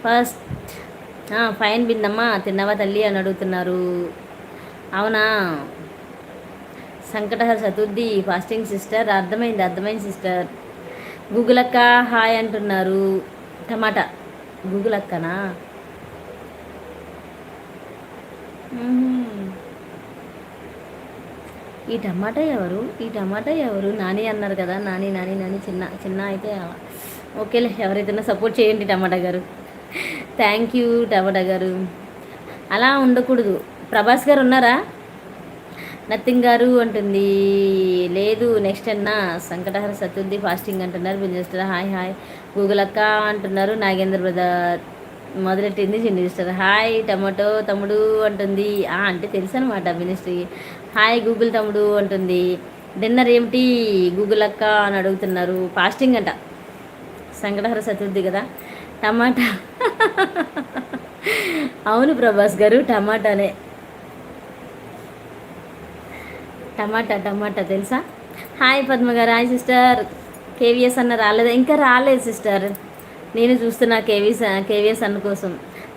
First fine బిందమ్మా, తిన్నవా తల్లి అని అడుగుతున్నారు. అవునా, సంకటహర చతుర్థి ఫాస్టింగ్ సిస్టర్. అర్థమైంది సిస్టర్. గూగుల్ అక్క హాయ్ అంటున్నారు. టమాటా గూగుల్ అక్కనా? ఈ టమాటా ఎవరు? నాని అన్నారు కదా. నాని చిన్న చిన్న అయితే ఓకేలే, ఎవరైతే సపోర్ట్ చేయండి టమాటా గారు. థ్యాంక్ యూ టమాటా గారు. అలా ఉండకూడదు. ప్రభాస్ గారు ఉన్నారా? నథింగ్ గారు అంటుంది. లేదు నెక్స్ట్ అన్నా సంకటహర చతుర్థి ఫాస్టింగ్ అంటున్నారు. బిజినెస్టర్ హాయ్ హాయ్. గూగుల్ అక్క అంటున్నారు. నాగేంద్ర బ్రదర్ మొదలెట్టింది చిన్న సిస్టర్. హాయ్ టమాటో తమ్ముడు అంటుంది. అంటే తెలుసు అనమాట మినిస్ట్రీ. హాయ్ గూగుల్ తమ్ముడు అంటుంది. డిన్నర్ ఏమిటి గూగుల్ అక్క అని అడుగుతున్నారు. ఫాస్టింగ్ అంట, సంకటహర చతుర్థి కదా. టమాటా అవును ప్రభాస్ గారు, టమాటానే. టమాటా తెలుసా? హాయ్ పద్మ గారు. Hi sister. కేవీఎస్ అన్న రాలేదా? ఇంకా రాలేదు సిస్టర్. నేను చూస్తున్నా కేవీఎస్ అన్న కోసం.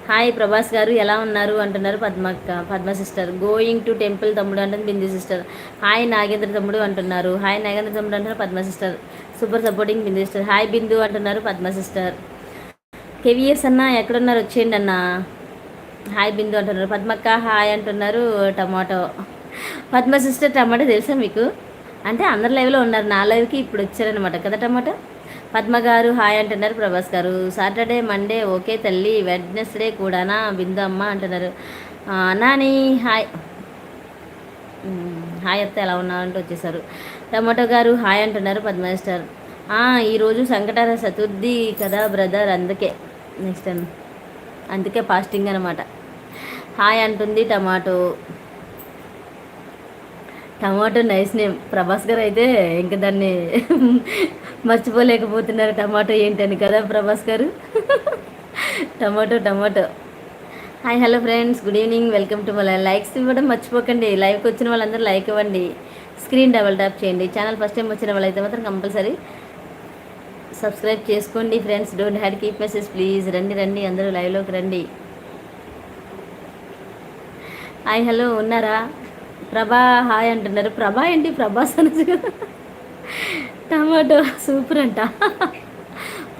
హాయ్ ప్రభాస్ గారు ఎలా ఉన్నారు అంటున్నారు Padma sister. Going to temple తమ్ముడు అంటుంది బిందు సిస్టర్. హాయ్ నాగేంద్ర తమ్ముడు అంటున్నారు. హాయ్ నాగేంద్ర తమ్ముడు అంటున్నారు పద్మ సిస్టర్. సూపర్ సపోర్టింగ్ బిందు సిస్టర్. హాయ్ బిందు అంటున్నారు పద్మ సిస్టర్. కేవీఎస్ అన్న ఎక్కడున్నారు వచ్చేయండి అన్న. హాయ్ బిందు అంటున్నారు. పద్మక్క హాయ్ అంటున్నారు. Tomato Padma sister. టమాటో తెలుసా మీకు? అంటే అందరి లైవ్లో ఉన్నారు, నా లైవ్కి ఇప్పుడు వచ్చారనమాట కదా టమాటో. పద్మ గారు హాయ్ అంటున్నారు. ప్రభాస్ గారు సాటర్డే మండే ఓకే తల్లి, వెడ్నెస్డే కూడానా బిందు అమ్మ అంటున్నారు. నాని హాయ్. హాయ్ అత్త ఎలా ఉన్నారంటూ వచ్చేసారు. టమాటో గారు హాయ్ అంటున్నారు. పద్మ సిస్టర్. ఈరోజు సంకటహర చతుర్థి కదా బ్రదర్, అందుకే ఫాస్టింగ్ అనమాట. హాయ్ అంటుంది టమాటో. Nice name. ప్రభాస్ గారు అయితే ఇంకా దాన్ని మర్చిపోలేకపోతున్నారు. టమాటో ఏంటని కదా ప్రభాస్ గారు. Tomato. Hi hello friends, good evening, welcome to my likes ఇవ్వడం మర్చిపోకండి. లైవ్కి వచ్చిన వాళ్ళందరూ లైక్ ఇవ్వండి, స్క్రీన్ డబల్ ట్యాప్ చేయండి. ఛానల్ ఫస్ట్ టైం వచ్చిన వాళ్ళైతే మాత్రం కంపల్సరీ సబ్స్క్రైబ్ చేసుకోండి friends. Don't had keep message please. రండి అందరూ లైవ్లోకి రండి. హాయ్ హలో ఉన్నారా? ప్రభా హాయ్ అంటున్నారు. ప్రభా ఏంటి ప్రభాస్ అనొచ్చు కదా. టమాటో సూపర్ అంట.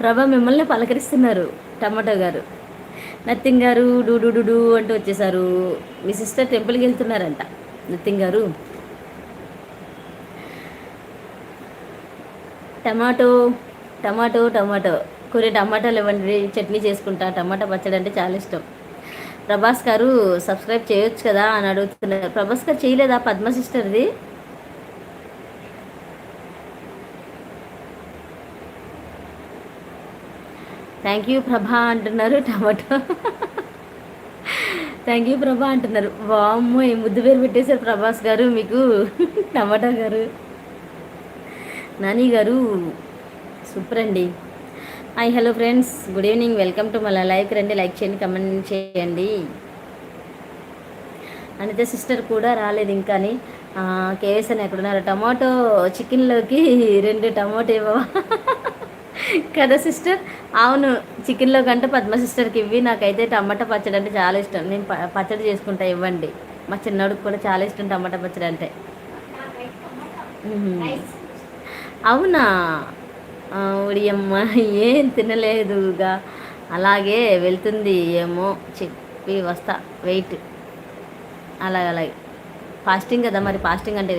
ప్రభా మిమ్మల్ని పలకరిస్తున్నారు టమాటో గారు. నథింగ్ గారు డూ అంటూ వచ్చేసారు. మీ సిస్టర్ టెంపుల్కి వెళ్తున్నారంట నథింగ్ గారు. టమాటో కొన్ని టమాటాలు ఇవ్వండి, చట్నీ చేసుకుంటా. టమాటా పచ్చడి అంటే చాలా ఇష్టం. ప్రభాస్ గారు సబ్స్క్రైబ్ చేయొచ్చు కదా అని అడుగుతున్నారు. ప్రభాస్ గారు చేయలేదా పద్మ సిస్టర్ది? థ్యాంక్ యూ ప్రభా అంటున్నారు. టమాటో థ్యాంక్ యూ ప్రభా అంటున్నారు. వామ్మో ఈ ముద్దు పేరు పెట్టేశారు ప్రభాస్ గారు మీకు. టమాటో గారు. నాని గారు సూపర్ అండి. Hi hello friends, good evening, welcome to మళ్ళీ లైవ్కి రండి. లైక్ చేయండి, కమెంట్ చేయండి. అనిత సిస్టర్ కూడా రాలేదు ఇంకాని. కేఎస్ అని ఎక్కడున్నారు? టమాటో చికెన్లోకి 2 టమాటో ఇవ్వవా కదా సిస్టర్? అవును, చికెన్లో కంటే పద్మ సిస్టర్కి ఇవ్వి. నాకైతే టమాటా పచ్చడి అంటే చాలా ఇష్టం. నేను పచ్చడి చేసుకుంటా, ఇవ్వండి. మా చిన్నోడికి కూడా చాలా ఇష్టం టమాటా పచ్చడి అంటే. అవునా? ఉడియమ్మ ఏం తినలేదుగా, అలాగే వెళ్తుంది ఏమో చెప్పి వస్తా, వెయిట్. అలాగే ఫాస్టింగ్ కదా మరి. ఫాస్టింగ్ అంటే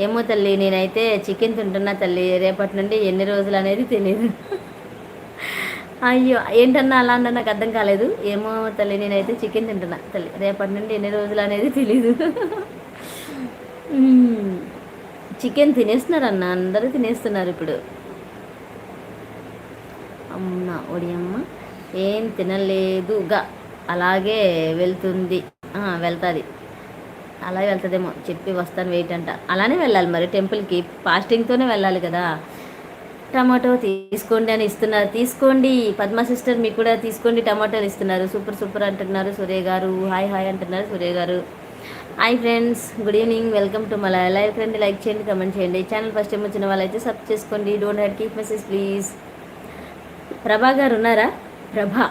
ఏమో తల్లి, నేనైతే చికెన్ తింటున్నా తల్లి. రేపటి నుండి ఎన్ని రోజులు అనేది తెలియదు. అయ్యో ఏంటన్నా అలా అన్నా నాకు అర్థం కాలేదు. ఏమో తల్లి, నేనైతే చికెన్ తింటున్నా తల్లి. రేపటి నుండి ఎన్ని రోజులు అనేది తెలీదు. చికెన్ తినేస్తున్నారన్న, అందరూ తినేస్తున్నారు ఇప్పుడు. అమ్మ ఒడియమ్మ ఏం తినలేదుగా, అలాగే వెళ్తుంది. వెళ్తుంది, అలాగే వెళ్తుందేమో చెప్పి వస్తాను వెయిట్ అంట. అలానే వెళ్ళాలి మరి టెంపుల్కి, ఫాస్టింగ్తోనే వెళ్ళాలి కదా. టమాటో తీసుకోండి అని ఇస్తున్నారు, తీసుకోండి. పద్మ సిస్టర్ మీకు కూడా తీసుకోండి, టమాటోలు ఇస్తున్నారు. సూపర్ అంటున్నారు సూర్య గారు. హాయ్ అంటున్నారు సూర్య గారు. Hi friends, good evening, welcome to my live రండి. లైక్ చేయండి, కమెంట్ చేయండి. ఛానల్ ఫస్ట్ టైం వచ్చిన వాళ్ళైతే సబ్ చేసుకోండి. Don't had keep message please. ప్రభా గారు ఉన్నారా? ప్రభా